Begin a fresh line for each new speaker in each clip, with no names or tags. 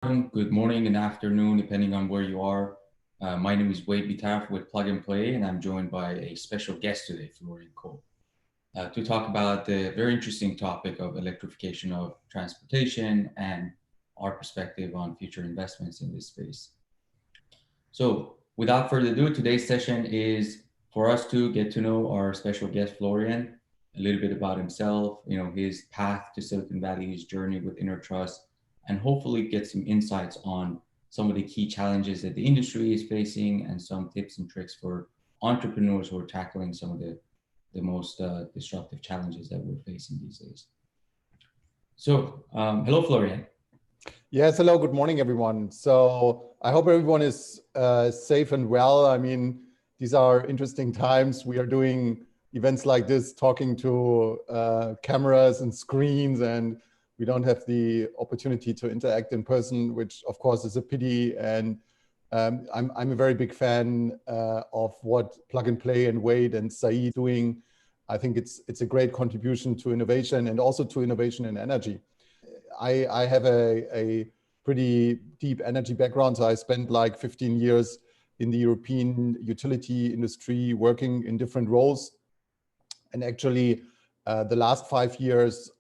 Good morning and afternoon, depending on where you are. My name is Wade Bitaf with Plug and Play, and I'm joined by a special guest today, Florian Cole, to talk about the very interesting topic of electrification of transportation and our perspective on future investments in this space. So, without further ado, today's session is for us to get to know our special guest, Florian, a little bit about himself, his path to Silicon Valley, his journey with InterTrust, and hopefully get some insights on some of the key challenges that the industry is facing and some tips and tricks for entrepreneurs who are tackling some of the most disruptive challenges that we're facing these days. So, hello, Florian.
Yes, hello, good morning, everyone. So I hope everyone is safe and well. I mean, these are interesting times. We are doing events like this, talking to cameras and screens, and we don't have the opportunity to interact in person, which of course is a pity. And I'm a very big fan of what Plug and Play and Wade and Saeed doing. I think it's a great contribution to innovation and also to innovation in energy. I have a pretty deep energy background. So I spent like 15 years in the European utility industry working in different roles. And actually, the last 5 years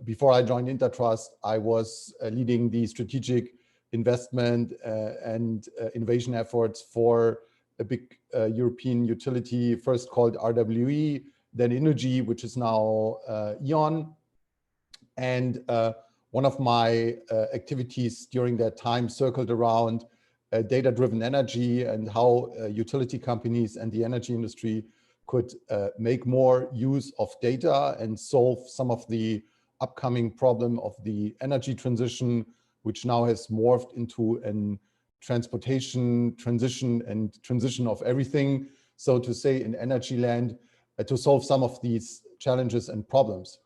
before I joined InterTrust, I was leading the strategic investment and innovation efforts for a big European utility, first called RWE, then Innogy, which is now E.ON. And one of my activities during that time circled around data-driven energy and how utility companies and the energy industry could make more use of data and solve some of the upcoming problem of the energy transition, which now has morphed into a transportation transition and transition of everything, so to say, in energy land, to solve some of these challenges and problems.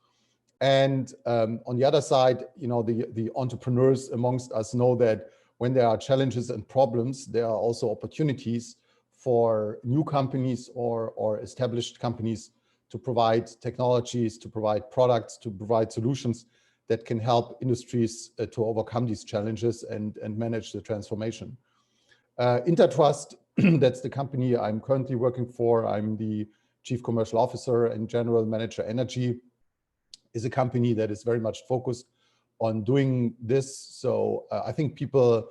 And on the other side, the entrepreneurs amongst us know that when there are challenges and problems, there are also opportunities for new companies or established companies to provide technologies, to provide products, to provide solutions that can help industries to overcome these challenges and manage the transformation. InterTrust, that's the company I'm currently working for. I'm the Chief Commercial Officer and General Manager Energy, is a company that is very much focused on doing this. So I think people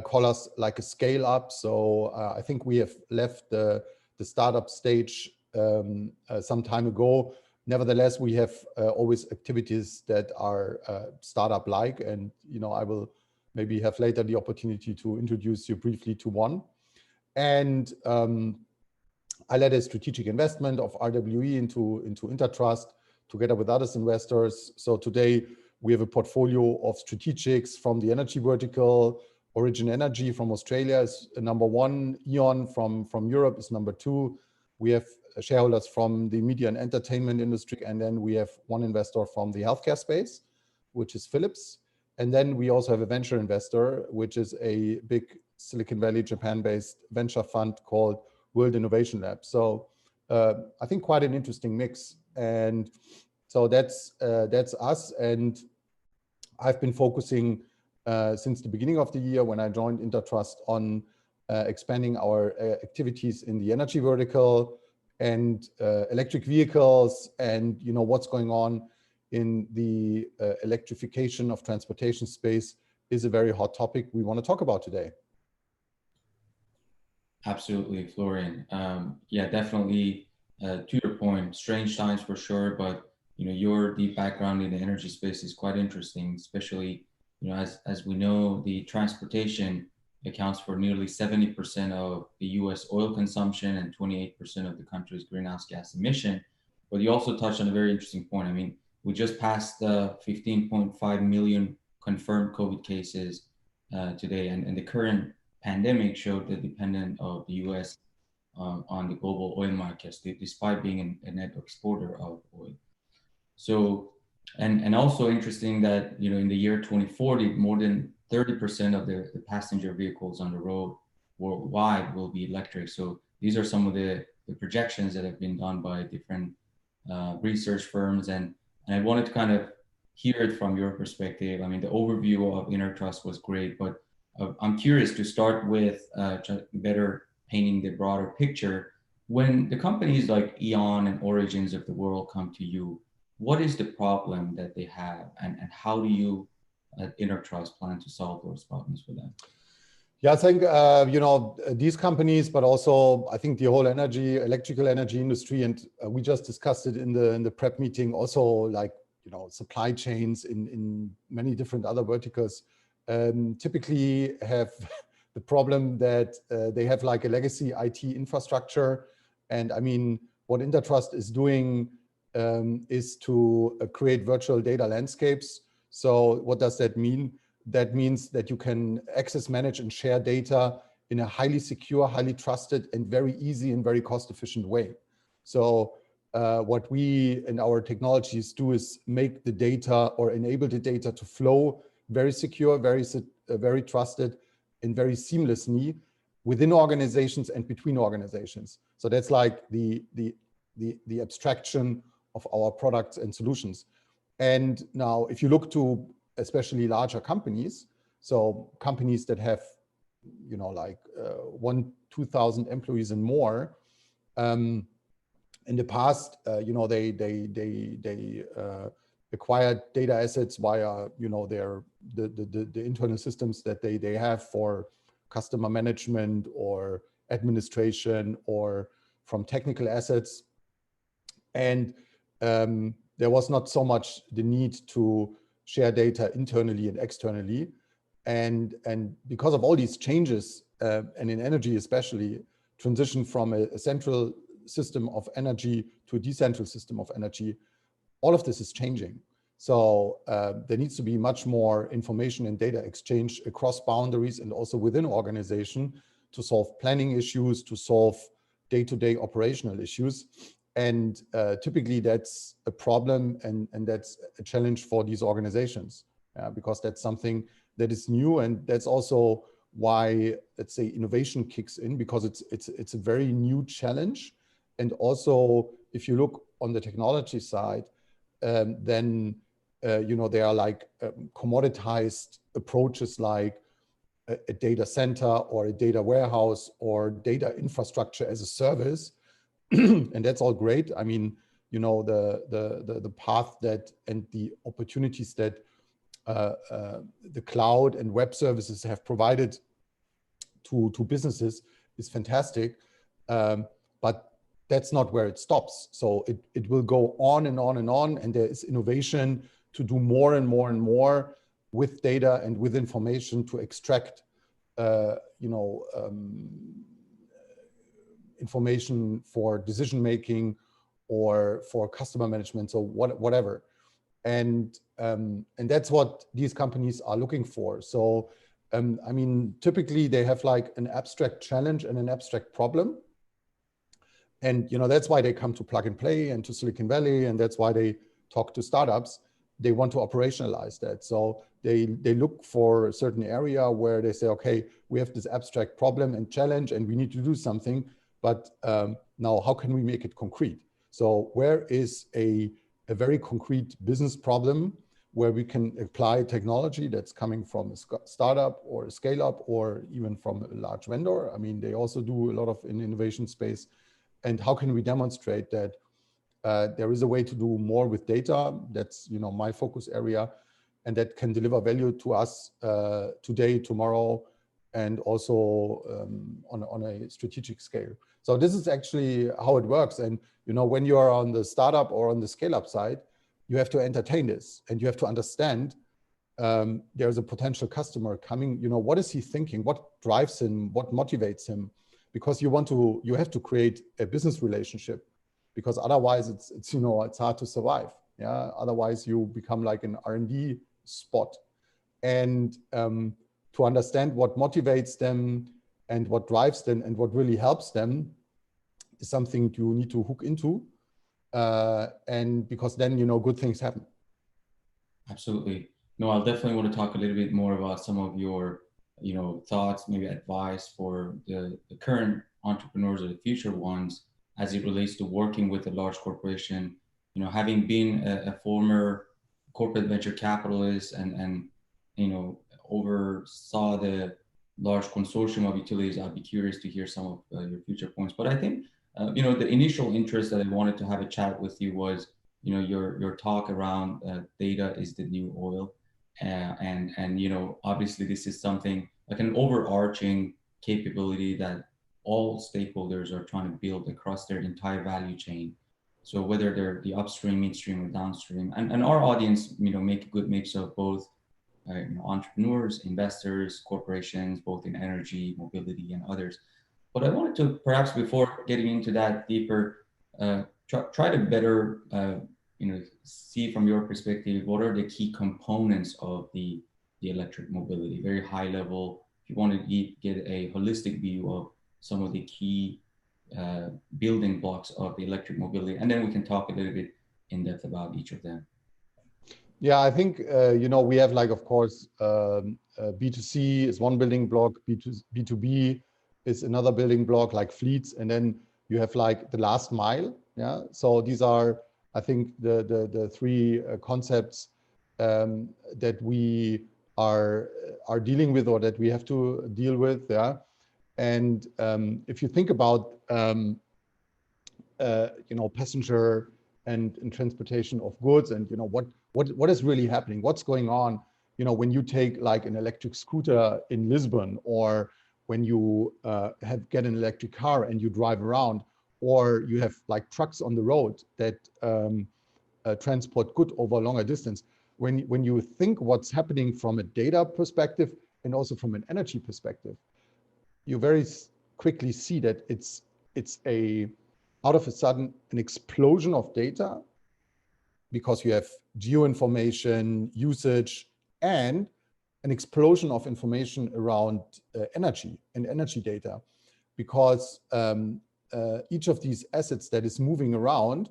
call us like a scale up. So I think we have left the startup stage some time ago. Nevertheless, we have always activities that are startup-like, and I will maybe have later the opportunity to introduce you briefly to one. And I led a strategic investment of RWE into InterTrust together with other investors. So today we have a portfolio of strategics from the energy vertical. Origin Energy from Australia is number one. E.ON from Europe is number two. We have shareholders from the media and entertainment industry. And then we have one investor from the healthcare space, which is Philips. And then we also have a venture investor, which is a big Silicon Valley, Japan-based venture fund called World Innovation Lab. So I think quite an interesting mix. And so that's us. And I've been focusing since the beginning of the year when I joined InterTrust on expanding our activities in the energy vertical and electric vehicles, and what's going on in the electrification of transportation space is a very hot topic we want to talk about today.
Absolutely, Florian. Yeah, definitely. To your point, strange times for sure, but your deep background in the energy space is quite interesting, especially as we know, the transportation accounts for nearly 70% of the U.S. oil consumption and 28% of the country's greenhouse gas emission. But you also touched on a very interesting point. I mean, we just passed 15.5 million confirmed COVID cases today, and the current pandemic showed the dependence of the U.S. On the global oil markets, despite being a net exporter of oil. So, and also interesting that in the year 2040, more than 30% of the passenger vehicles on the road worldwide will be electric. So these are some of the projections that have been done by different research firms, and I wanted to kind of hear it from your perspective. I mean, the overview of InterTrust was great, but I'm curious to start with better painting the broader picture. When the companies like Eon and Origins of the world come to you, what is the problem that they have, and how do you at InterTrust plan to solve those problems for them?
Yeah, I think, these companies, but also I think the whole electrical energy industry, and we just discussed it in the prep meeting, also like, supply chains in many different other verticals, typically have the problem that they have like a legacy IT infrastructure. And I mean, what InterTrust is doing is to create virtual data landscapes. So what does that mean? That means that you can access, manage, and share data in a highly secure, highly trusted, and very easy and very cost-efficient way. So what we in our technologies do is make the data, or enable the data to flow very secure, very trusted, and very seamlessly within organizations and between organizations. So that's like the abstraction of our products and solutions. And now, if you look to especially larger companies, so companies that have, like 1,000-2,000 employees and more, in the past, they acquired data assets via, the internal systems that they have for customer management or administration, or from technical assets. And there was not so much the need to share data internally and externally. And because of all these changes, and in energy especially, transition from a central system of energy to a decentral system of energy, all of this is changing. So there needs to be much more information and data exchange across boundaries and also within organization to solve planning issues, to solve day-to-day operational issues. And typically that's a problem, and that's a challenge for these organizations, because that's something that is new. And that's also why, let's say, innovation kicks in, because it's a very new challenge. And also, if you look on the technology side, then there are like commoditized approaches like a data center or a data warehouse or data infrastructure as a service. And that's all great. I mean, the path that, and the opportunities that the cloud and web services have provided to businesses is fantastic. But that's not where it stops. So it will go on and on and on. And there is innovation to do more and more and more with data and with information to extract, information for decision making or for customer management, so whatever. And that's what these companies are looking for. So I mean, typically they have like an abstract challenge and an abstract problem. And that's why they come to Plug and Play and to Silicon Valley, and that's why they talk to startups. They want to operationalize that. So they look for a certain area where they say, okay, we have this abstract problem and challenge, and we need to do something. But now, how can we make it concrete? So where is a very concrete business problem where we can apply technology that's coming from a startup or a scale up, or even from a large vendor? I mean, they also do a lot of in innovation space. And how can we demonstrate that there is a way to do more with data? That's my focus area, and that can deliver value to us today, tomorrow, and also on a strategic scale. So this is actually how it works. And when you are on the startup or on the scale-up side, you have to entertain this, and you have to understand there's a potential customer coming. What is he thinking? What drives him? What motivates him? Because you have to create a business relationship, because otherwise it's hard to survive. Yeah. Otherwise you become like an R&D spot. And to understand what motivates them and what drives them and what really helps them is something you need to hook into. And because then, good things happen.
Absolutely. No, I'll definitely want to talk a little bit more about some of your thoughts, maybe advice for the current entrepreneurs or the future ones as it relates to working with a large corporation. Having been a former corporate venture capitalists and oversaw the large consortium of utilities, I'd be curious to hear some of your future points. But I think the initial interest that I wanted to have a chat with you was your talk around data is the new oil, and obviously this is something like an overarching capability that all stakeholders are trying to build across their entire value chain. So whether they're the upstream, midstream, or downstream, and our audience, make a good mix of both entrepreneurs, investors, corporations, both in energy, mobility, and others. But I wanted to perhaps, before getting into that deeper, try to better see from your perspective what are the key components of the electric mobility, very high level. If you want to get a holistic view of some of the key building blocks of the electric mobility, and then we can talk a little bit in depth about each of them.
Yeah, I think, we have of course, B2C is one building block, B2B is another building block, like fleets. And then you have the last mile. Yeah. So these are, I think, the three concepts that we are dealing with, or that we have to deal with. Yeah. And if you think about, passenger and transportation of goods, and what is really happening, what's going on, when you take an electric scooter in Lisbon, or when you get an electric car and you drive around, or you have trucks on the road that transport good over a longer distance. When you think what's happening from a data perspective and also from an energy perspective, you very quickly see that it's out of a sudden an explosion of data, because you have geoinformation, usage, and an explosion of information around energy and energy data, because each of these assets that is moving around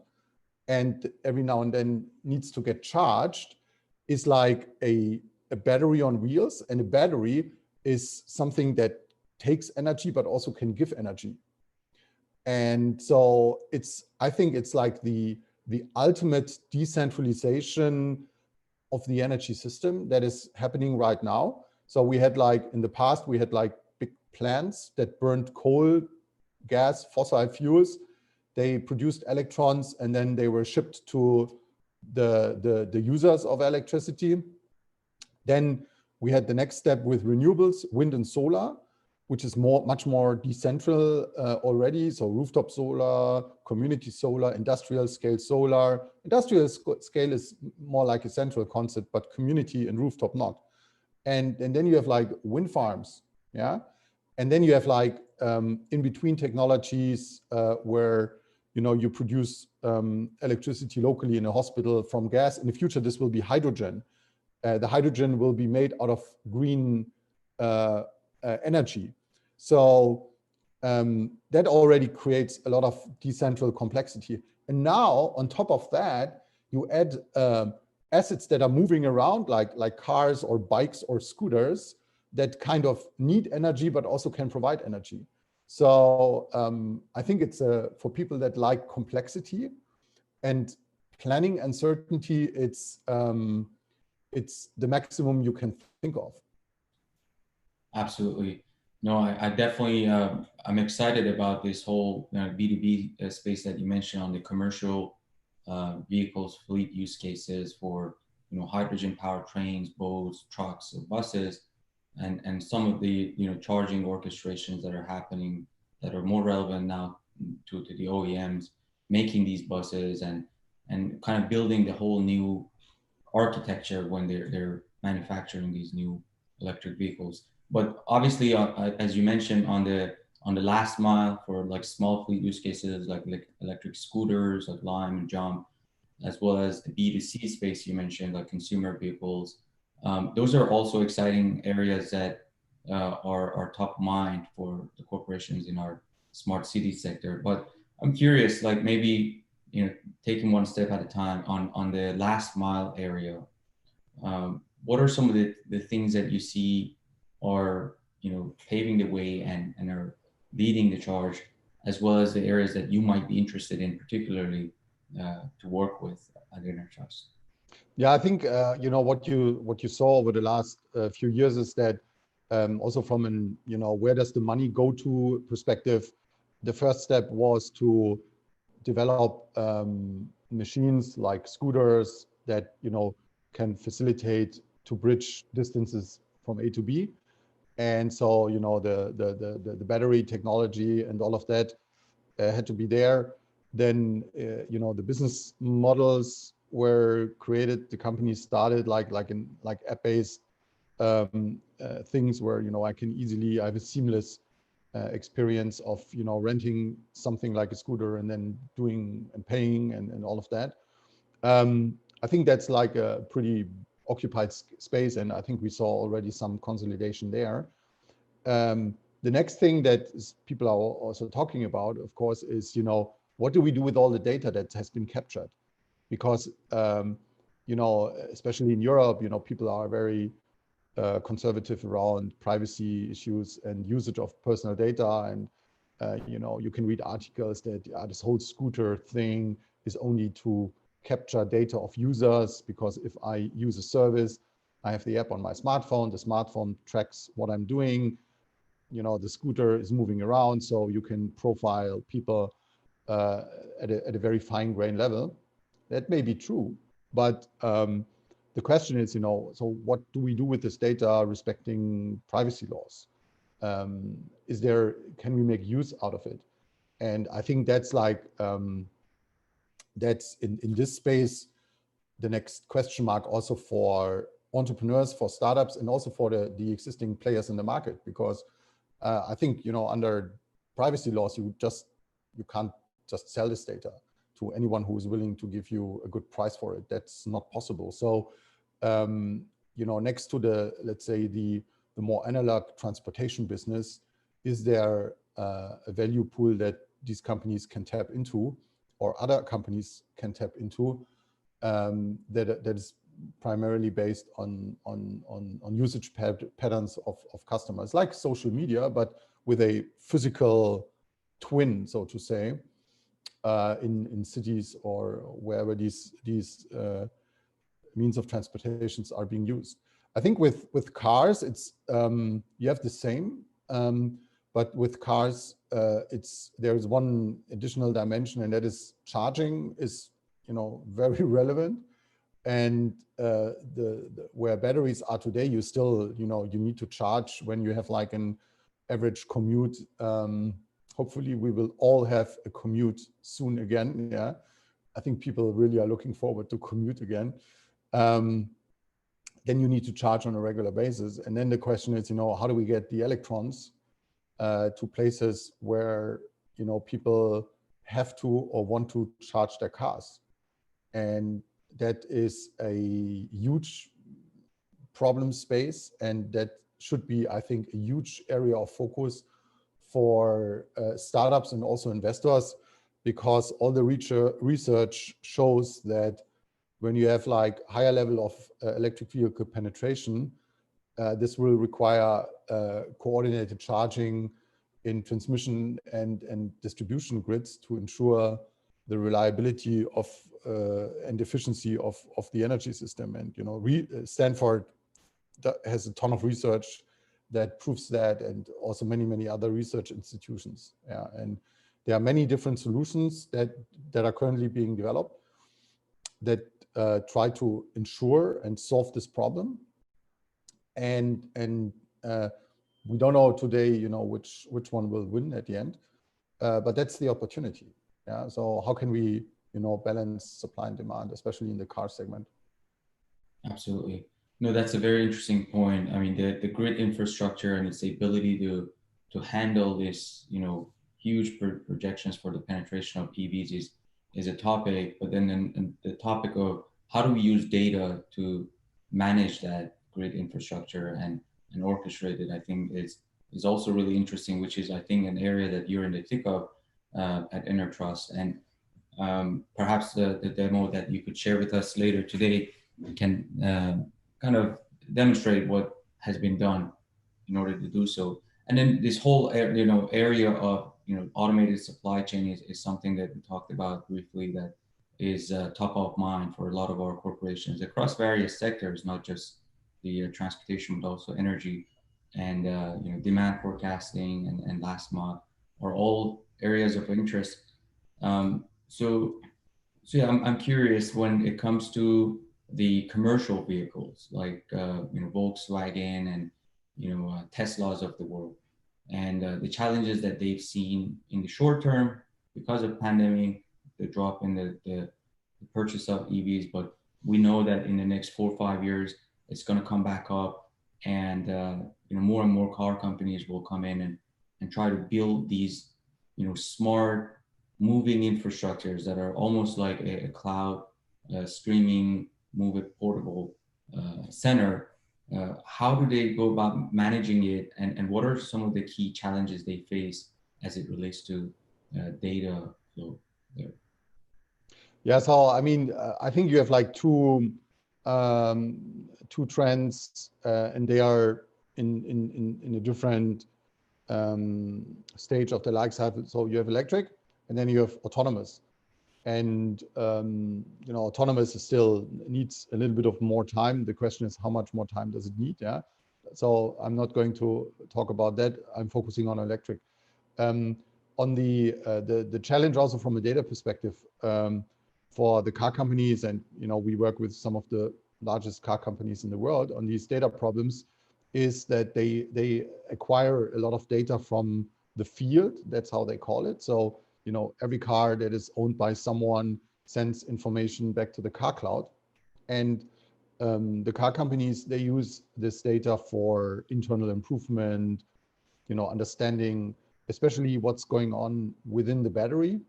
and every now and then needs to get charged is like a battery on wheels. And a battery is something that takes energy but also can give energy. And so I think it's like the ultimate decentralization of the energy system that is happening right now. So we had in the past, we had big plants that burned coal, gas, fossil fuels. They produced electrons, and then they were shipped to the users of electricity. Then we had the next step with renewables, wind and solar, which is much more decentral already. So rooftop solar, community solar, industrial scale solar. Industrial scale is more like a central concept, but community and rooftop not. And then you have wind farms, yeah. And then you have in between technologies where you produce electricity locally in a hospital from gas. In the future, this will be hydrogen. The hydrogen will be made out of green energy. So that already creates a lot of decentral complexity. And now on top of that, you add assets that are moving around like cars or bikes or scooters that kind of need energy, but also can provide energy. So I think it's for people that like complexity and planning uncertainty, it's the maximum you can think of.
Absolutely. No, I definitely, I'm excited about this whole B2B space that you mentioned on the commercial vehicles, fleet use cases for, hydrogen powered trains, boats, trucks, or buses, and some of the, charging orchestrations that are happening that are more relevant now to the OEMs making these buses and kind of building the whole new architecture when they're manufacturing these new electric vehicles. But obviously, as you mentioned, on the last mile for small fleet use cases like electric scooters like Lime and Jump, as well as the B2C space you mentioned, like consumer vehicles. Those are also exciting areas that are top of mind for the corporations in our smart city sector. But I'm curious, maybe taking one step at a time on the last mile area. What are some of the things that you see are paving the way and are leading the charge, as well as the areas that you might be interested in particularly to work with at Enertrust?
Yeah, I think what you saw over the last few years is that also from an where does the money go to perspective, the first step was to develop machines like scooters that can facilitate to bridge distances from A to B, and so the battery technology and all of that had to be there. Then the business models were created. The company started like app-based things where I have a seamless experience of renting something like a scooter and then doing and paying and all of that. I think that's like a pretty occupied space, and I think we saw already some consolidation there. The next thing that people are also talking about, of course, is what do we do with all the data that has been captured? Because especially in Europe, people are very conservative around privacy issues and usage of personal data, and you can read articles that this whole scooter thing is only to capture data of users, because if I use a service, I have the app on my smartphone, the smartphone tracks what I'm doing, the scooter is moving around, so you can profile people at a very fine grain level. That may be true, but the question is, so what do we do with this data respecting privacy laws? Can we make use out of it? And I think that's like, that's in this space, the next question mark also for entrepreneurs, for startups, and also for the existing players in the market, because I think, under privacy laws, you can't just sell this data to anyone who is willing to give you a good price for it. That's not possible. So, next to let's say the more analog transportation business, is there a value pool that these companies can tap into, or other companies can tap into, that is primarily based on usage patterns of customers, like social media, but with a physical twin, so to say, in cities or wherever these means of transportations are being used. I think with cars, it's you have the same, but with cars, there's one additional dimension, and that is charging is very relevant. And where batteries are today, you still you need to charge when you have like an average commute. Hopefully we will all have a commute soon again. Yeah, I think people really are looking forward to commute again. Then you need to charge on a regular basis. And then the question is, how do we get the electrons to places where people have to or want to charge their cars? And that is a huge problem space, and that should be, I think, a huge area of focus for startups and also investors, because all the research shows that when you have like higher level of electric vehicle penetration, this will require coordinated charging in transmission and distribution grids to ensure the reliability of and efficiency of the energy system. And Stanford has a ton of research that proves that, and also many other research institutions. Yeah, and there are many different solutions that are currently being developed that try to ensure and solve this problem. And we don't know today, which one will win at the end, but that's the opportunity. Yeah. So how can we, balance supply and demand, especially in the car segment?
Absolutely. No, that's a very interesting point. I mean, the grid infrastructure and its ability to handle this, huge projections for the penetration of EVs is a topic. But then the topic of how do we use data to manage that grid infrastructure and orchestrate it, I think is also really interesting, which is, I think, an area that you're in the thick of at Intertrust. And perhaps the demo that you could share with us later today can kind of demonstrate what has been done in order to do so. And then this whole area of automated supply chain is something that we talked about briefly, that is top of mind for a lot of our corporations across various sectors, not just the transportation, but also energy and demand forecasting and last mile are all areas of interest. So yeah, I'm curious when it comes to the commercial vehicles like Volkswagen and Teslas of the world, and the challenges that they've seen in the short term because of pandemic, the drop in the purchase of EVs. But we know that in the next 4 or 5 years, it's going to come back up, and more and more car companies will come in and try to build these smart moving infrastructures that are almost like a cloud streaming, move it portable center. How do they go about managing it, and what are some of the key challenges they face as it relates to data flow there?
Yeah, so I mean, I think you have like um, two trends, and they are in a different stage of the life cycle. So you have electric, and then you have autonomous. And autonomous is still needs a little bit of more time. The question is, how much more time does it need? Yeah. So I'm not going to talk about that. I'm focusing on electric. On the challenge also from a data perspective, for the car companies, and we work with some of the largest car companies in the world on these data problems, is that they acquire a lot of data from the field. That's how they call it. So every car that is owned by someone sends information back to the car cloud, and the car companies, they use this data for internal improvement, understanding especially what's going on within the battery,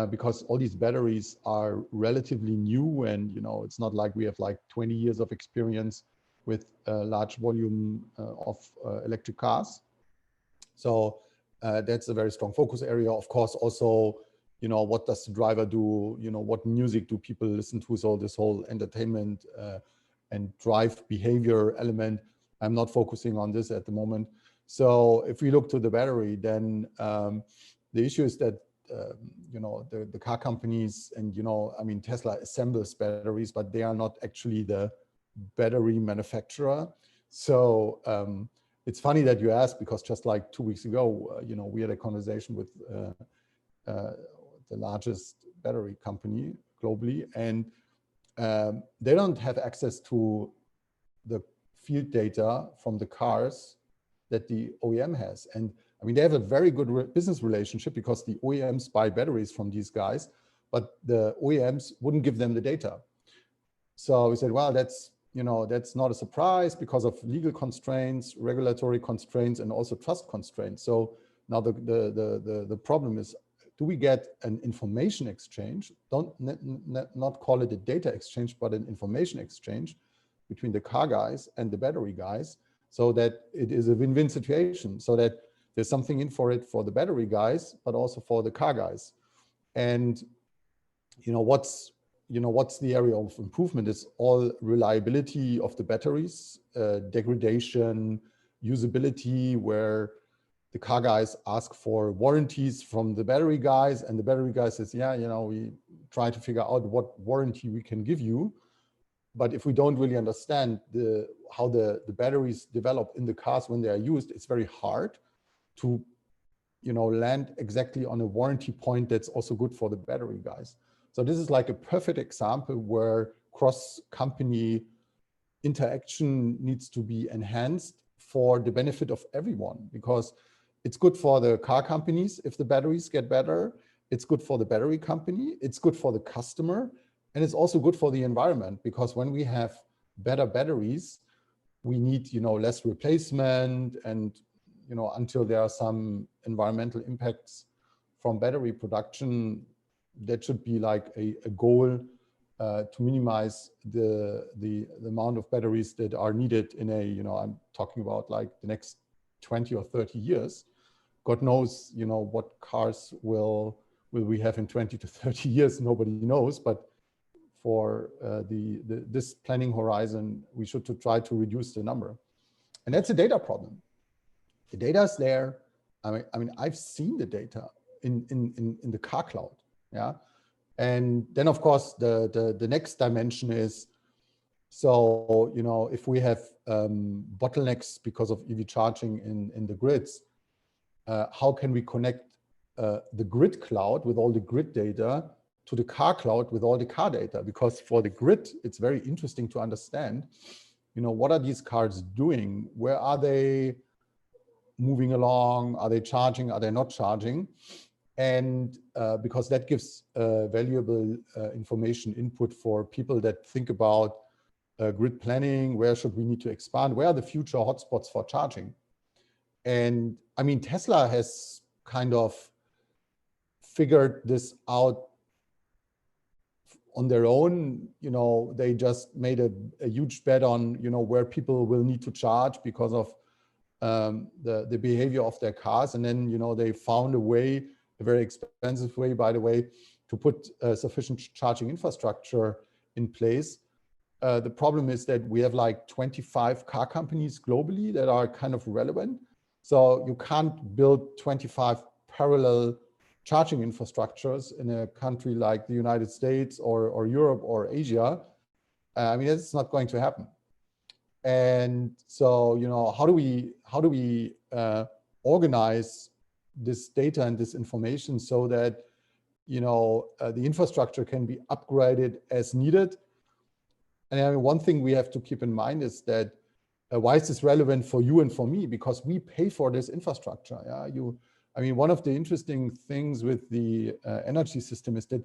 because all these batteries are relatively new, and it's not like we have like 20 years of experience with a large volume of electric cars. So that's a very strong focus area. Of course, also, what does the driver do? What music do people listen to? So this whole entertainment and drive behavior element, I'm not focusing on this at the moment. So if we look to the battery, then the issue is that the car companies, and I mean, Tesla assembles batteries, but they are not actually the battery manufacturer. So it's funny that you asked, because just like 2 weeks ago, we had a conversation with the largest battery company globally, and they don't have access to the field data from the cars that the OEM has. And I mean, they have a very good business relationship because the OEMs buy batteries from these guys, but the OEMs wouldn't give them the data. So we said, well, that's not a surprise because of legal constraints, regulatory constraints, and also trust constraints. So now the problem is, do we get an information exchange? Not call it a data exchange, but an information exchange between the car guys and the battery guys, so that it is a win-win situation, so that there's something in for it for the battery guys, but also for the car guys. And what's the area of improvement is all reliability of the batteries, degradation, usability, where the car guys ask for warranties from the battery guys, and the battery guy says, yeah, we try to figure out what warranty we can give you. But if we don't really understand how the batteries develop in the cars when they are used, it's very hard to land exactly on a warranty point that's also good for the battery guys. So this is like a perfect example where cross-company interaction needs to be enhanced for the benefit of everyone, because it's good for the car companies if the batteries get better, it's good for the battery company, it's good for the customer, and it's also good for the environment, because when we have better batteries, we need less replacement, and until there are some environmental impacts from battery production, that should be like a goal to minimize the amount of batteries that are needed in I'm talking about like the next 20 or 30 years. God knows what cars will we have in 20 to 30 years, nobody knows, but for this planning horizon, we should try to reduce the number. And that's a data problem. The data is there. I mean, I've seen the data in the car cloud, yeah. And then, of course, the next dimension is, so, you know, if we have bottlenecks because of EV charging in the grids, how can we connect the grid cloud with all the grid data to the car cloud with all the car data? Because for the grid, it's very interesting to understand, you know, what are these cars doing? Where are they moving along? Are they charging? Are they not charging? And because that gives valuable information input for people that think about grid planning, where should we need to expand? Where are the future hotspots for charging? And I mean, Tesla has kind of figured this out on their own. You know, they just made a huge bet on, you know, where people will need to charge because of the behavior of their cars. And then, you know, they found a way, a very expensive way, by the way, to put sufficient charging infrastructure in place. The problem is that we have like 25 car companies globally that are kind of relevant. So you can't build 25 parallel charging infrastructures in a country like the United States or Europe or Asia. I mean, it's not going to happen. And so, you know, how do we organize this data and this information so that, you know, the infrastructure can be upgraded as needed? And I mean, one thing we have to keep in mind is that why is this relevant for you and for me? Because we pay for this infrastructure. Yeah, I mean, one of the interesting things with the energy system is that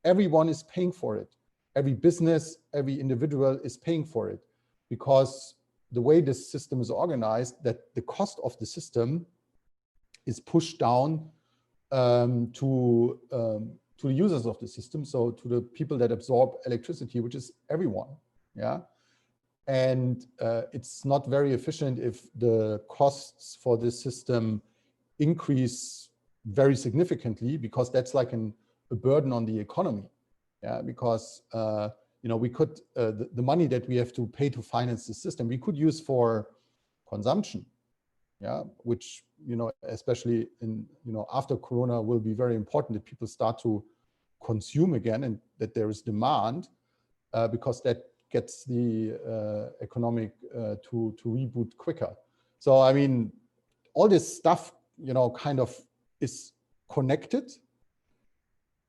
everyone is paying for it. Every business, every individual is paying for it, because the way this system is organized, that the cost of the system is pushed down to the users of the system, so to the people that absorb electricity, which is everyone. Yeah, and it's not very efficient if the costs for this system increase very significantly, because that's like a burden on the economy. Yeah, because you know, we could the money that we have to pay to finance the system, we could use for consumption. Yeah, which, you know, especially in, you know, after Corona, will be very important that people start to consume again and that there is demand, because that gets the economic to reboot quicker. So I mean, all this stuff, you know, kind of is connected,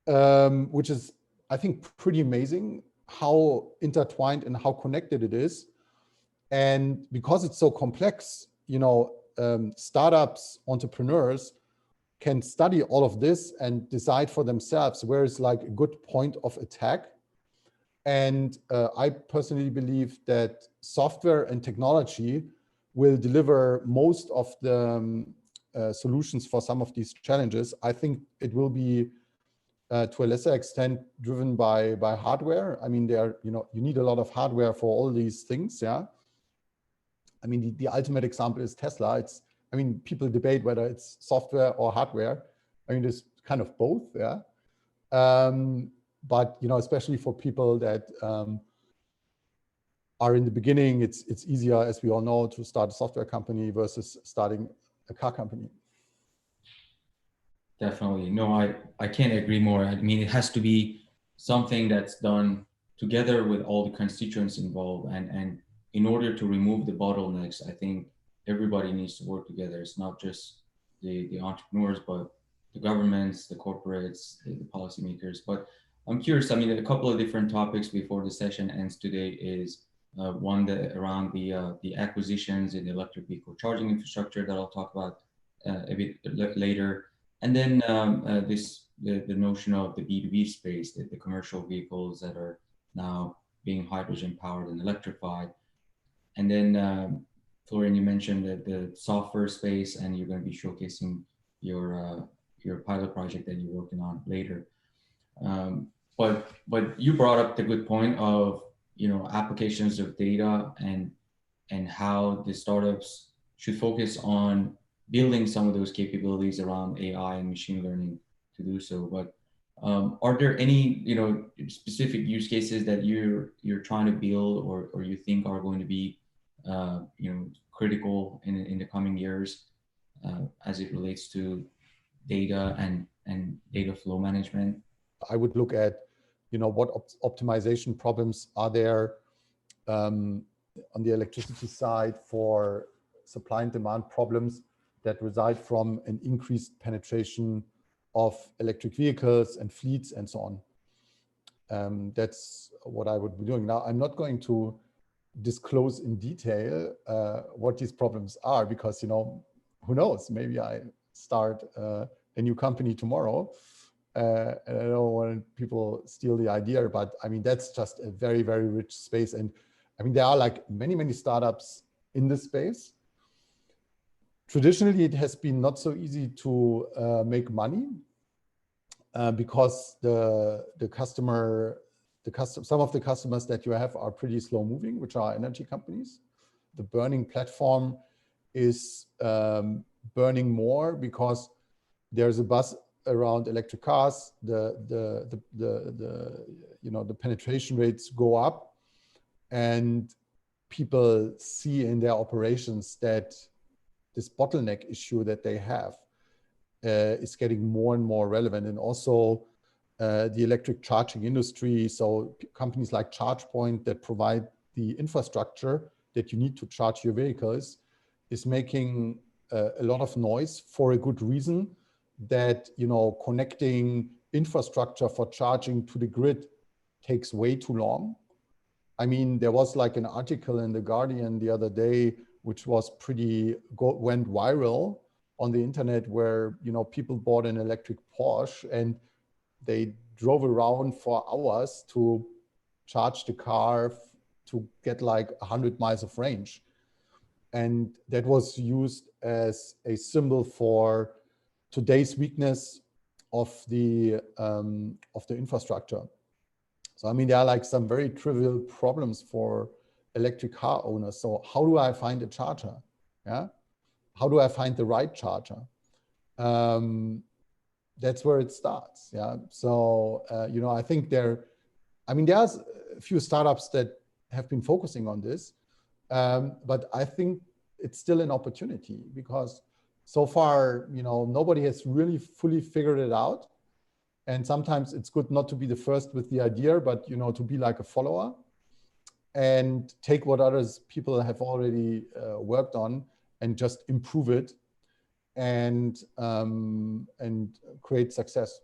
which is, I think, pretty amazing how intertwined and how connected it is. And because it's so complex, you know, startups, entrepreneurs can study all of this and decide for themselves where is like a good point of attack. And I personally believe that software and technology will deliver most of the solutions for some of these challenges. I think it will be to a lesser extent driven by hardware. I mean, you know, you need a lot of hardware for all these things. Yeah. I mean, the ultimate example is Tesla. I mean, people debate whether it's software or hardware. I mean, there's kind of both. Yeah. But, you know, especially for people that are in the beginning, it's easier, as we all know, to start a software company versus starting a car company.
Definitely. No, I can't agree more. I mean, it has to be something that's done together with all the constituents involved. And in order to remove the bottlenecks, I think everybody needs to work together. It's not just the entrepreneurs, but the governments, the corporates, the policymakers. But I'm curious, I mean, a couple of different topics before the session ends today is one that around the acquisitions in the electric vehicle charging infrastructure that I'll talk about a bit later. And then the notion of the B2B space, the commercial vehicles that are now being hydrogen powered and electrified. And then Florian, you mentioned the software space, and you're going to be showcasing your pilot project that you're working on later. But you brought up the good point of, you know, applications of data and how the startups should focus on building some of those capabilities around AI and machine learning to do so. But are there any, you know, specific use cases that you're trying to build or you think are going to be, you know, critical in the coming years as it relates to data and data flow management?
I would look at what optimization problems are there on the electricity side for supply and demand problems that reside from an increased penetration of electric vehicles and fleets and so on. That's what I would be doing. Now, I'm not going to disclose in detail what these problems are, because, who knows, maybe I start a new company tomorrow. And I don't want people steal the idea, but I mean, that's just a very, very rich space. And I mean, there are like many, many startups in this space. Traditionally, it has been not so easy to make money because some of the customers that you have are pretty slow moving, which are energy companies. The burning platform is burning more because there's a buzz around electric cars. The penetration rates go up, and people see in their operations that this bottleneck issue that they have is getting more and more relevant. And also the electric charging industry, so companies like ChargePoint that provide the infrastructure that you need to charge your vehicles, is making a lot of noise for a good reason, that connecting infrastructure for charging to the grid takes way too long. I mean, there was like an article in The Guardian the other day, which was went viral on the internet, where people bought an electric Porsche and they drove around for hours to charge the car to get like 100 miles of range. And that was used as a symbol for today's weakness of the infrastructure. So I mean, there are like some very trivial problems for electric car owners. So how do I find a charger? Yeah, how do I find the right charger? That's where it starts. Yeah. So I think there's a few startups that have been focusing on this, but I think it's still an opportunity, because so far, nobody has really fully figured it out. And sometimes it's good not to be the first with the idea, but, to be like a follower and take what people have already worked on and just improve it and create success.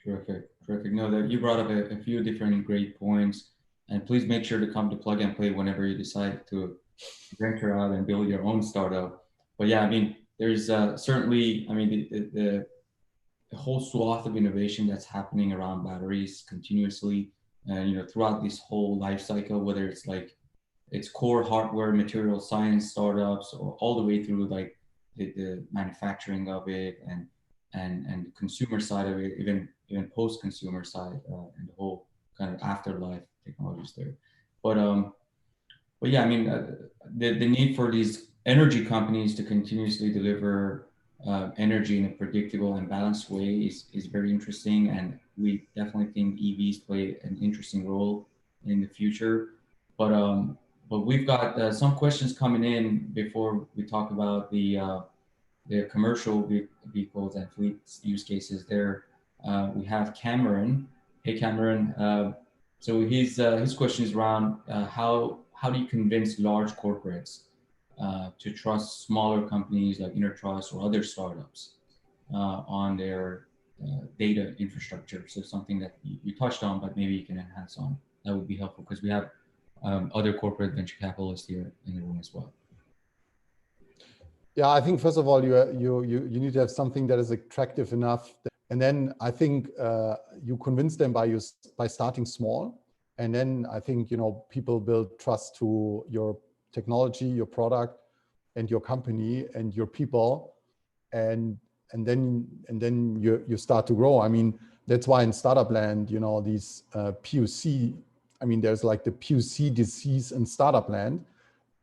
Terrific. No, that you brought up a few different great points, and please make sure to come to Plug and Play whenever you decide to venture out and build your own startup. But yeah, I mean, there's certainly, I mean, the whole swath of innovation that's happening around batteries continuously, and throughout this whole life cycle, whether it's like its core hardware, material science startups, or all the way through like the manufacturing of it and consumer side of it, even post-consumer side, and the whole kind of afterlife technologies there. But yeah, I mean, the need for these energy companies to continuously deliver energy in a predictable and balanced way is very interesting, and we definitely think EVs play an interesting role in the future. But we've got some questions coming in before we talk about the commercial vehicles and fleet use cases there. We have Cameron. Hey, Cameron. So his question is around how do you convince large corporates to trust smaller companies like InterTrust or other startups on their data infrastructure? So something that you touched on, but maybe you can enhance on. That would be helpful, because we have other corporate venture capitalists here in the room as well.
Yeah, I think first of all, you need to have something that is attractive enough, and then I think you convince them by starting small, and then I think people build trust to your technology, your product, and your company and your people, and then you start to grow. I mean, that's why in startup land, these POC. I mean, there's like the POC disease in startup land,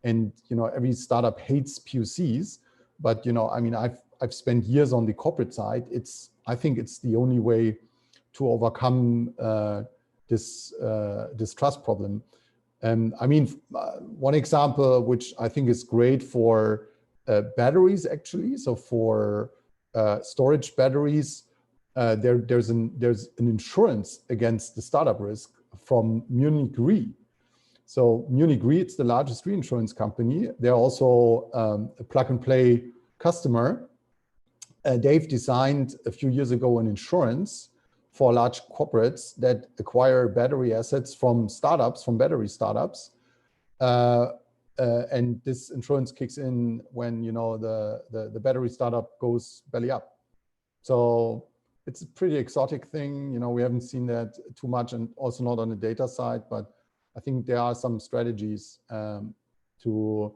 and every startup hates POCs. But I mean, I've spent years on the corporate side. I think it's the only way to overcome this trust problem. I mean, one example which I think is great for batteries, actually. So for storage batteries, there's an insurance against the startup risk from Munich Re. So Munich Re, it's the largest reinsurance company. They're also a plug and play customer. They've designed a few years ago an insurance for large corporates that acquire battery assets from startups, from battery startups. And this insurance kicks in when, you know, the battery startup goes belly up. So it's a pretty exotic thing. You know, we haven't seen that too much, and also not on the data side, but I think there are some strategies to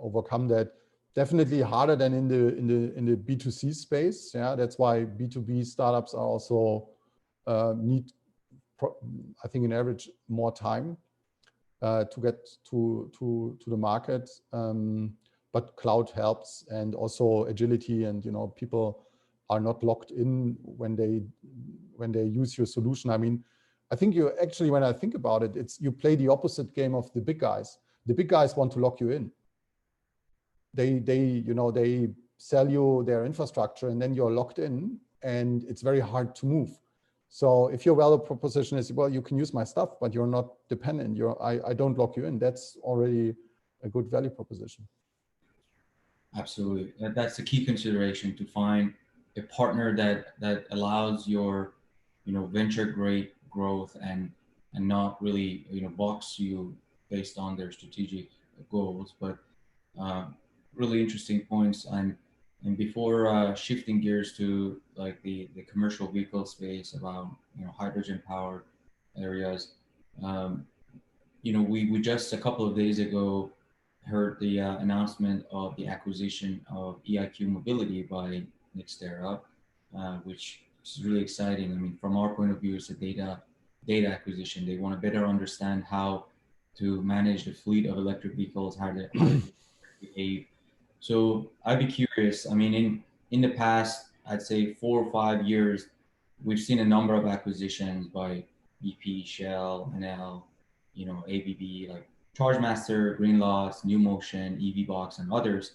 overcome that. Definitely harder than in the B2C space. Yeah, that's why B2B startups are also need, I think, on average more time to get to the market. But cloud helps, and also agility, and, you know, people are not locked in when they use your solution. I mean, I think you actually, when I think about it, it's you play the opposite game of the big guys. The big guys want to lock you in. They sell you their infrastructure, and then you're locked in, and it's very hard to move. So if your value proposition is, well, you can use my stuff, but you're not dependent, I don't lock you in, that's already a good value proposition.
Absolutely. That's a key consideration, to find a partner that allows your, you know, venture grade growth and not really, you know, box you based on their strategic goals. But really interesting points. And before shifting gears to like the commercial vehicle space, about, you know, hydrogen powered areas, you know, we just a couple of days ago heard the announcement of the acquisition of EIQ Mobility by Nextera, which is really exciting. I mean, from our point of view, it's a data acquisition. They want to better understand how to manage the fleet of electric vehicles, how they behave. So I'd be curious. I mean, in the past, I'd say 4 or 5 years, we've seen a number of acquisitions by BP, Shell, Enel, you know, ABB, like ChargeMaster, Greenlots, NewMotion, EVBox, and others.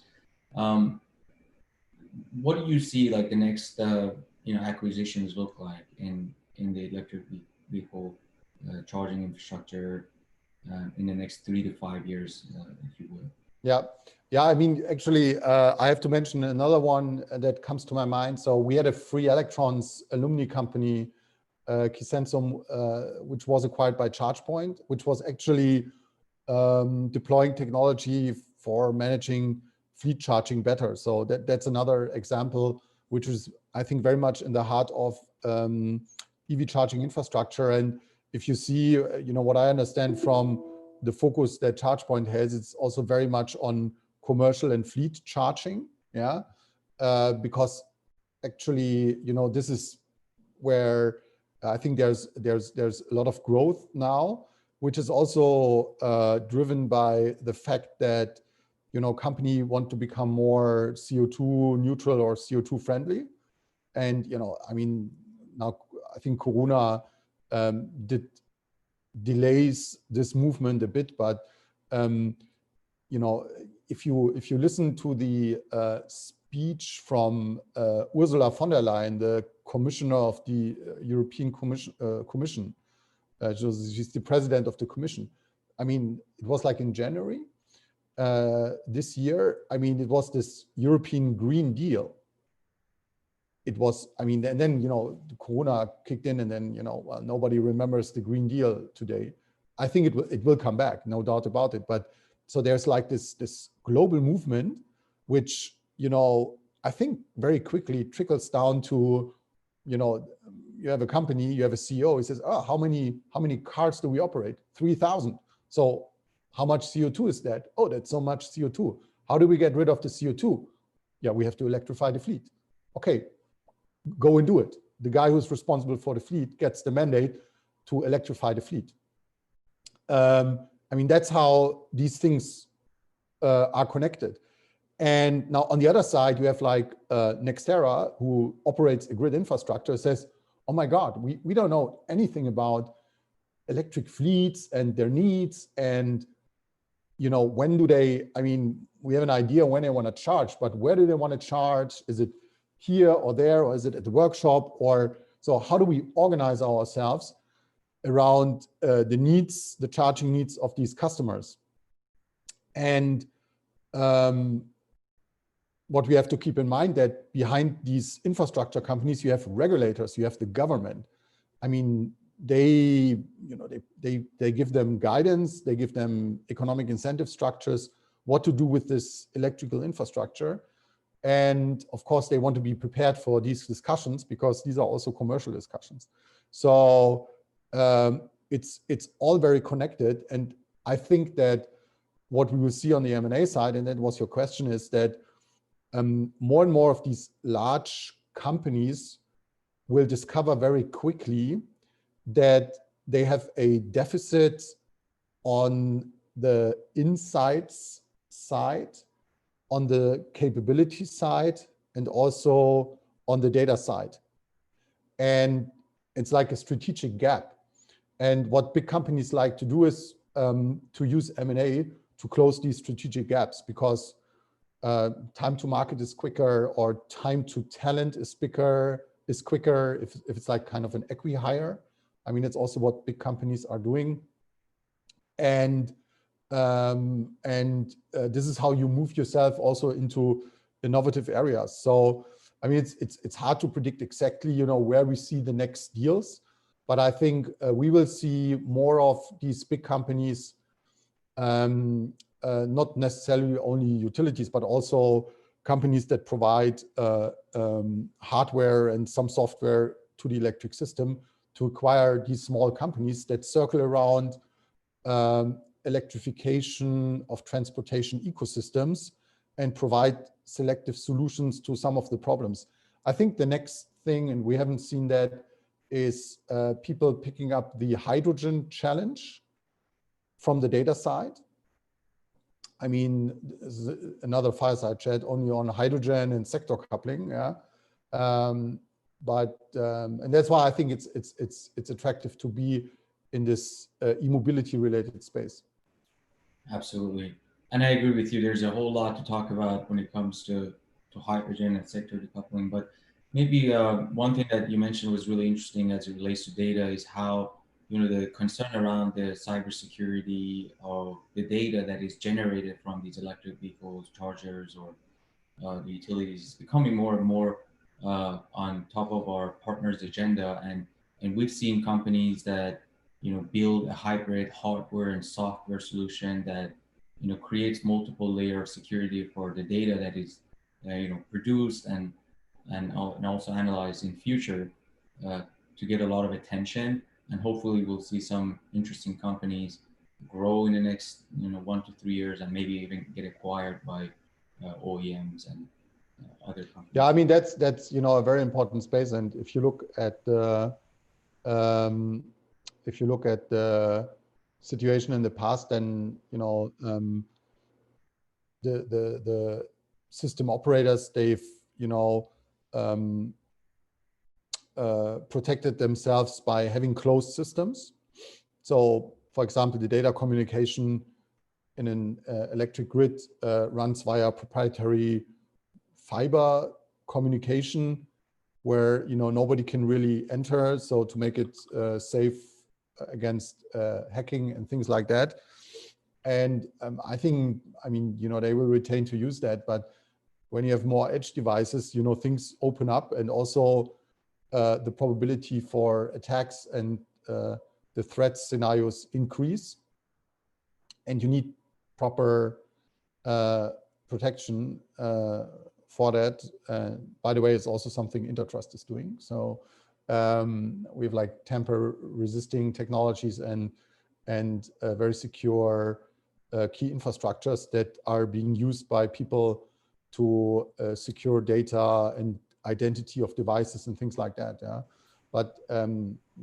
What do you see like the next you know, acquisitions look like in the electric vehicle charging infrastructure in the next 3 to 5 years, if you would?
Yeah. I mean, actually, I have to mention another one that comes to my mind. So we had a free electrons alumni company, Kisensum, which was acquired by ChargePoint, which was actually deploying technology for managing fleet charging better. So that's another example, which is, I think, very much in the heart of EV charging infrastructure. And if you see, you know, what I understand from the focus that ChargePoint has, it's also very much on commercial and fleet charging. Yeah, because actually, you know, this is where I think there's a lot of growth now, which is also driven by the fact that, you know, companies want to become more CO2 neutral or CO2 friendly. And, you know, I mean, now I think Corona delays this movement a bit, but you know, if you listen to the speech from Ursula von der Leyen, the commissioner of the European Commission, she's the president of the Commission. I mean, it was like in January this year. I mean, it was this European Green Deal. It was, I mean, and then, you know, the Corona kicked in, and then, you know, well, nobody remembers the Green Deal today. I think it will come back, no doubt about it. But so there's like this global movement, which, you know, I think very quickly trickles down to, you know, you have a company, you have a CEO, he says, oh, how many cars do we operate? 3,000. So how much CO2 is that? Oh, that's so much CO2. How do we get rid of the CO2? Yeah, we have to electrify the fleet. Okay, go and do it. The guy who's responsible for the fleet gets the mandate to electrify the fleet. I mean, that's how these things are connected. And now on the other side, you have like Nextera, who operates a grid infrastructure, says, oh my God, we don't know anything about electric fleets and their needs. And, you know, when do they, I mean, we have an idea when they want to charge, but where do they want to charge? Is it here or there, or is it at the workshop? Or so how do we organize ourselves around the needs, the charging needs of these customers? And what we have to keep in mind that behind these infrastructure companies, you have regulators, you have the government. I mean, they give them guidance, they give them economic incentive structures, what to do with this electrical infrastructure. And of course, they want to be prepared for these discussions because these are also commercial discussions. So it's all very connected. And I think that what we will see on the M&A side, and that was your question, is that more and more of these large companies will discover very quickly that they have a deficit on the insights side, on the capability side, and also on the data side. And it's like a strategic gap. And what big companies like to do is to use M&A to close these strategic gaps, because time to market is quicker, or time to talent is quicker if it's like kind of an acqui-hire. I mean, it's also what big companies are doing. And this is how you move yourself also into innovative areas. So, I mean, it's hard to predict exactly, you know, where we see the next deals, but I think we will see more of these big companies, not necessarily only utilities, but also companies that provide hardware and some software to the electric system, to acquire these small companies that circle around electrification of transportation ecosystems and provide selective solutions to some of the problems. I think the next thing, and we haven't seen that, is people picking up the hydrogen challenge from the data side. I mean, another fireside chat only on hydrogen and sector coupling, yeah. And that's why I think it's attractive to be in this e-mobility related space.
Absolutely. And I agree with you. There's a whole lot to talk about when it comes to hydrogen and sector decoupling. But maybe one thing that you mentioned was really interesting as it relates to data is how, you know, the concern around the cybersecurity of the data that is generated from these electric vehicles, chargers, or the utilities is becoming more and more on top of our partners' agenda. And we've seen companies that, you know, build a hybrid hardware and software solution that, you know, creates multiple layer of security for the data that is, you know, produced and also analyzed in future to get a lot of attention. And hopefully we'll see some interesting companies grow in the next, you know, 1 to 3 years, and maybe even get acquired by OEMs and other companies.
Yeah, I mean, that's you know, a very important space. And if you look at the situation in the past, then, you know, the system operators, they've, you know, protected themselves by having closed systems. So, for example, the data communication in an electric grid runs via proprietary fiber communication, where, you know, nobody can really enter. So to make it safe against hacking and things like that. And I think, I mean, you know, they will retain to use that, but when you have more edge devices, you know, things open up, and also the probability for attacks and the threat scenarios increase, and you need proper protection for that. By the way, it's also something Intertrust is doing. So we have like tamper resisting technologies and very secure key infrastructures that are being used by people to secure data and identity of devices and things like that. Yeah. But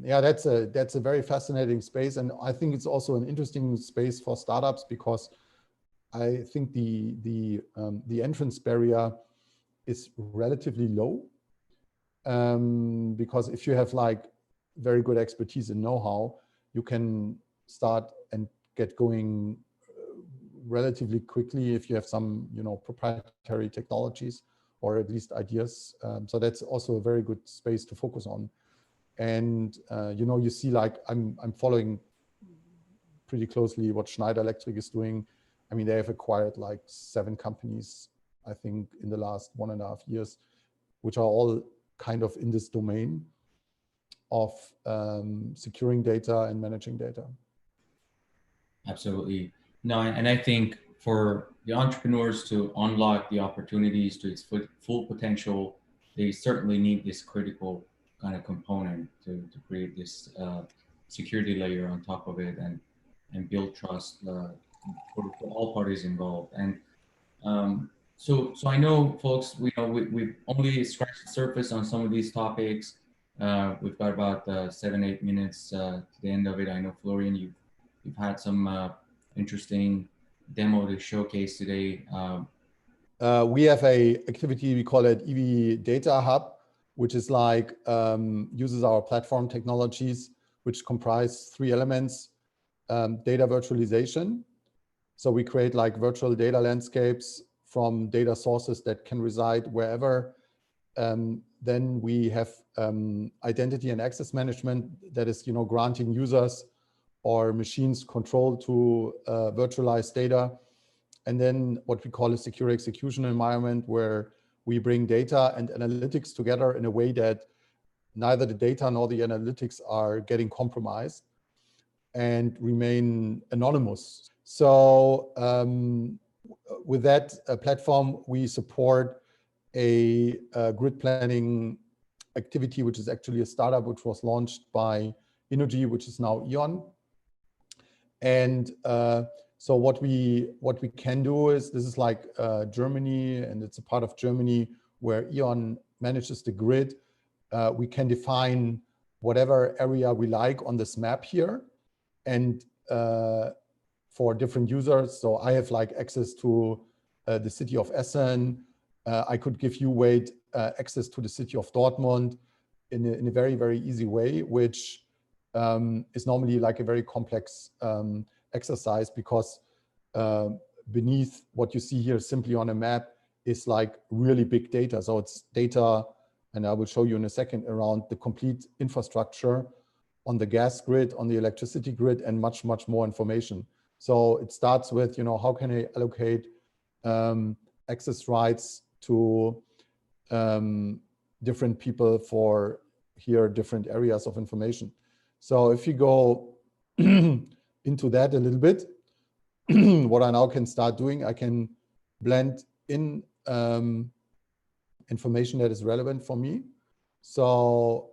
yeah, that's a very fascinating space, and I think it's also an interesting space for startups, because I think the entrance barrier is relatively low, because if you have like very good expertise and know-how, you can start and get going relatively quickly if you have some, you know, proprietary technologies, or at least ideas. So that's also a very good space to focus on. And you see, like I'm following pretty closely what Schneider Electric is doing. I mean, they have acquired like 7 companies, I think, in the last 1.5 years, which are all kind of in this domain of securing data and managing data.
Absolutely. No, and I think for the entrepreneurs to unlock the opportunities to its full potential, they certainly need this critical kind of component to create this security layer on top of it and build trust for all parties involved. And so I know, folks, we've only scratched the surface on some of these topics. We've got about 7-8 minutes to the end of it. I know, Florian, you've had some interesting demo to showcase today.
We have a activity, we call it EV Data Hub, which is like uses our platform technologies, which comprise 3 elements: data virtualization. So we create like virtual data landscapes from data sources that can reside wherever. Then we have identity and access management, that is, granting users or machines control to virtualize data. And then what we call a secure execution environment, where we bring data and analytics together in a way that neither the data nor the analytics are getting compromised and remain anonymous. So with that platform, we support a grid planning activity, which is actually a startup which was launched by Innogy, which is now E.ON. And so what we can do is, this is like Germany, and it's a part of Germany where E.ON manages the grid. We can define whatever area we like on this map here, and for different users. So I have like access to the city of Essen. I could give you, Wade, access to the city of Dortmund in a very, very easy way, which is normally like a very complex exercise, because beneath what you see here simply on a map is like really big data. So it's data, and I will show you in a second, around the complete infrastructure on the gas grid, on the electricity grid, and much, much more information. So it starts with, how can I allocate access rights to different people for here different areas of information. So if you go into that a little bit, what I now can start doing, I can blend in information that is relevant for me. So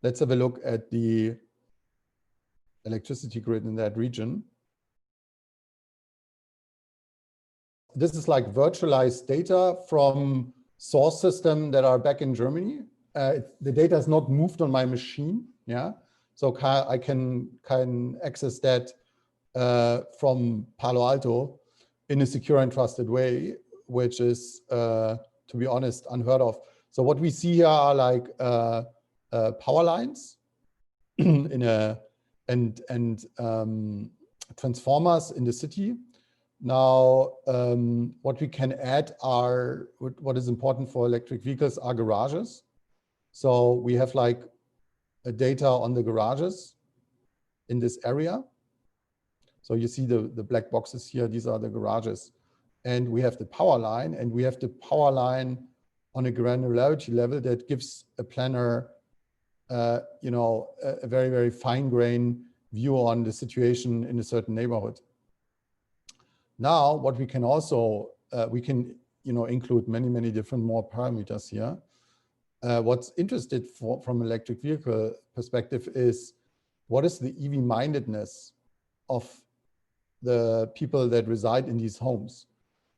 let's have a look at the electricity grid in that region. This is like virtualized data from source system that are back in Germany. The data is not moved on my machine, yeah. So I can access that from Palo Alto in a secure and trusted way, which is, to be honest, unheard of. So what we see here are like power lines and transformers in the city. Now, what we can add are, what is important for electric vehicles are garages. So we have like a data on the garages in this area. So you see the black boxes here, these are the garages. And we have the power line, and we have the power line on a granularity level that gives a planner, a very, very fine-grained view on the situation in a certain neighborhood. Now, what we can also, we can include many, many different more parameters here. What's interested from electric vehicle perspective is, what is the EV mindedness of the people that reside in these homes?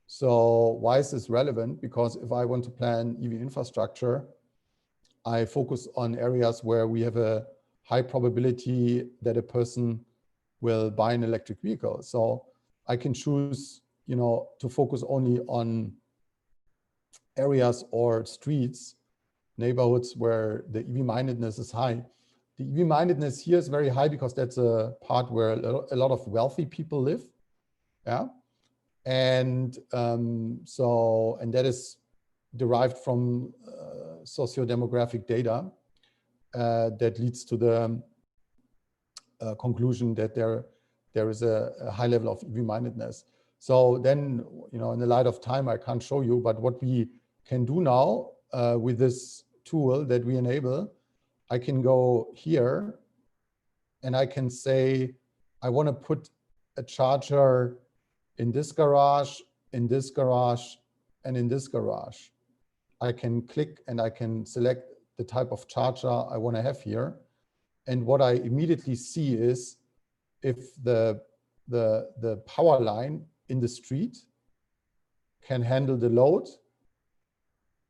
So why is this relevant? Because if I want to plan EV infrastructure, I focus on areas where we have a high probability that a person will buy an electric vehicle. So I can choose, to focus only on areas or streets, neighborhoods where the EV mindedness is high. The EV mindedness here is very high because that's a part where a lot of wealthy people live. Yeah. And and that is derived from socio-demographic data that leads to the conclusion that there is a high level of EV-mindedness. So then, in the light of time, I can't show you, but what we can do now with this tool that we enable, I can go here and I can say, I want to put a charger in this garage, in this garage, and in this garage. I can click and I can select the type of charger I want to have here. And what I immediately see is if the power line in the street can handle the load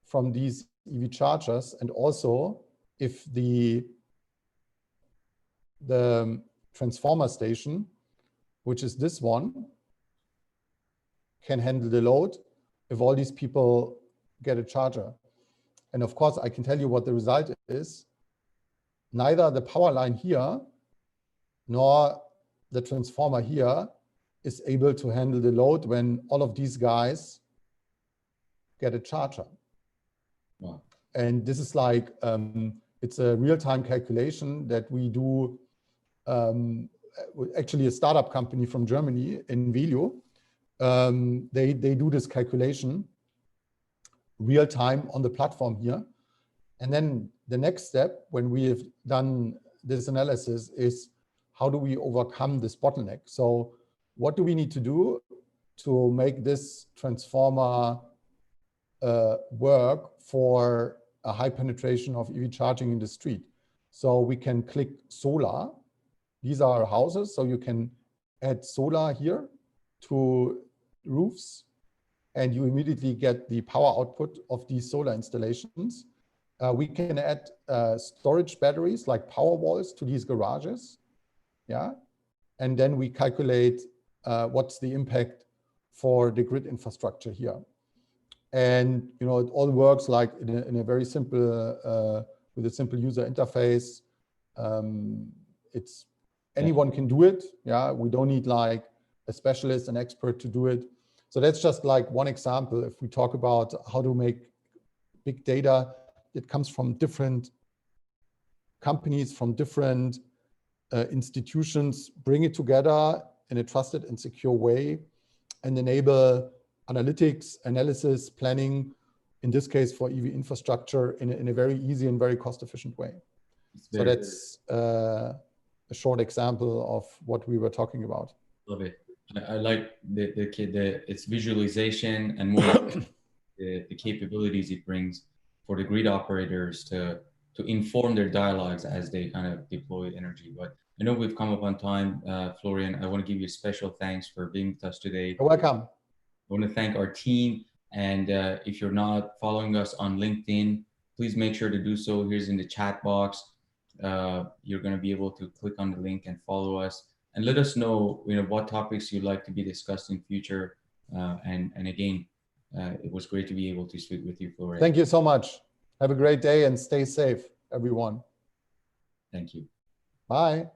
from these EV chargers, and also if the transformer station, which is this one, can handle the load, if all these people get a charger. And of course, I can tell you what the result is. Neither the power line here nor the transformer here is able to handle the load when all of these guys get a charger.
Wow.
And this is like, it's a real-time calculation that we do, actually a startup company from Germany, Envelio. They do this calculation real time on the platform here. And then the next step, when we have done this analysis, is how do we overcome this bottleneck? So what do we need to do to make this transformer work for a high penetration of EV charging in the street? So we can click solar. These are houses, so you can add solar here to roofs, and you immediately get the power output of these solar installations. We can add storage batteries like Powerwalls to these garages, yeah, and then we calculate what's the impact for the grid infrastructure here. And it all works like in a very simple, with a simple user interface. It's anyone can do it, yeah. We don't need like a specialist, an expert to do it. So that's just like one example. If we talk about how to make big data that comes from different companies, from different institutions, bring it together in a trusted and secure way and enable analytics, analysis, planning, in this case for EV infrastructure, in a very easy and very cost-efficient way. So that's a short example of what we were talking about.
Love it. I like its visualization and more the capabilities it brings for the grid operators to inform their dialogues as they kind of deploy energy. But I know we've come up on time, Florian. I want to give you special thanks for being with us today.
You're welcome.
I want to thank our team. And if you're not following us on LinkedIn, please make sure to do so. Here's in the chat box. You're going to be able to click on the link and follow us. And let us know, what topics you'd like to be discussed in future. And again, it was great to be able to speak with you, Florian.
Thank you so much. Have a great day and stay safe, everyone.
Thank you.
Bye.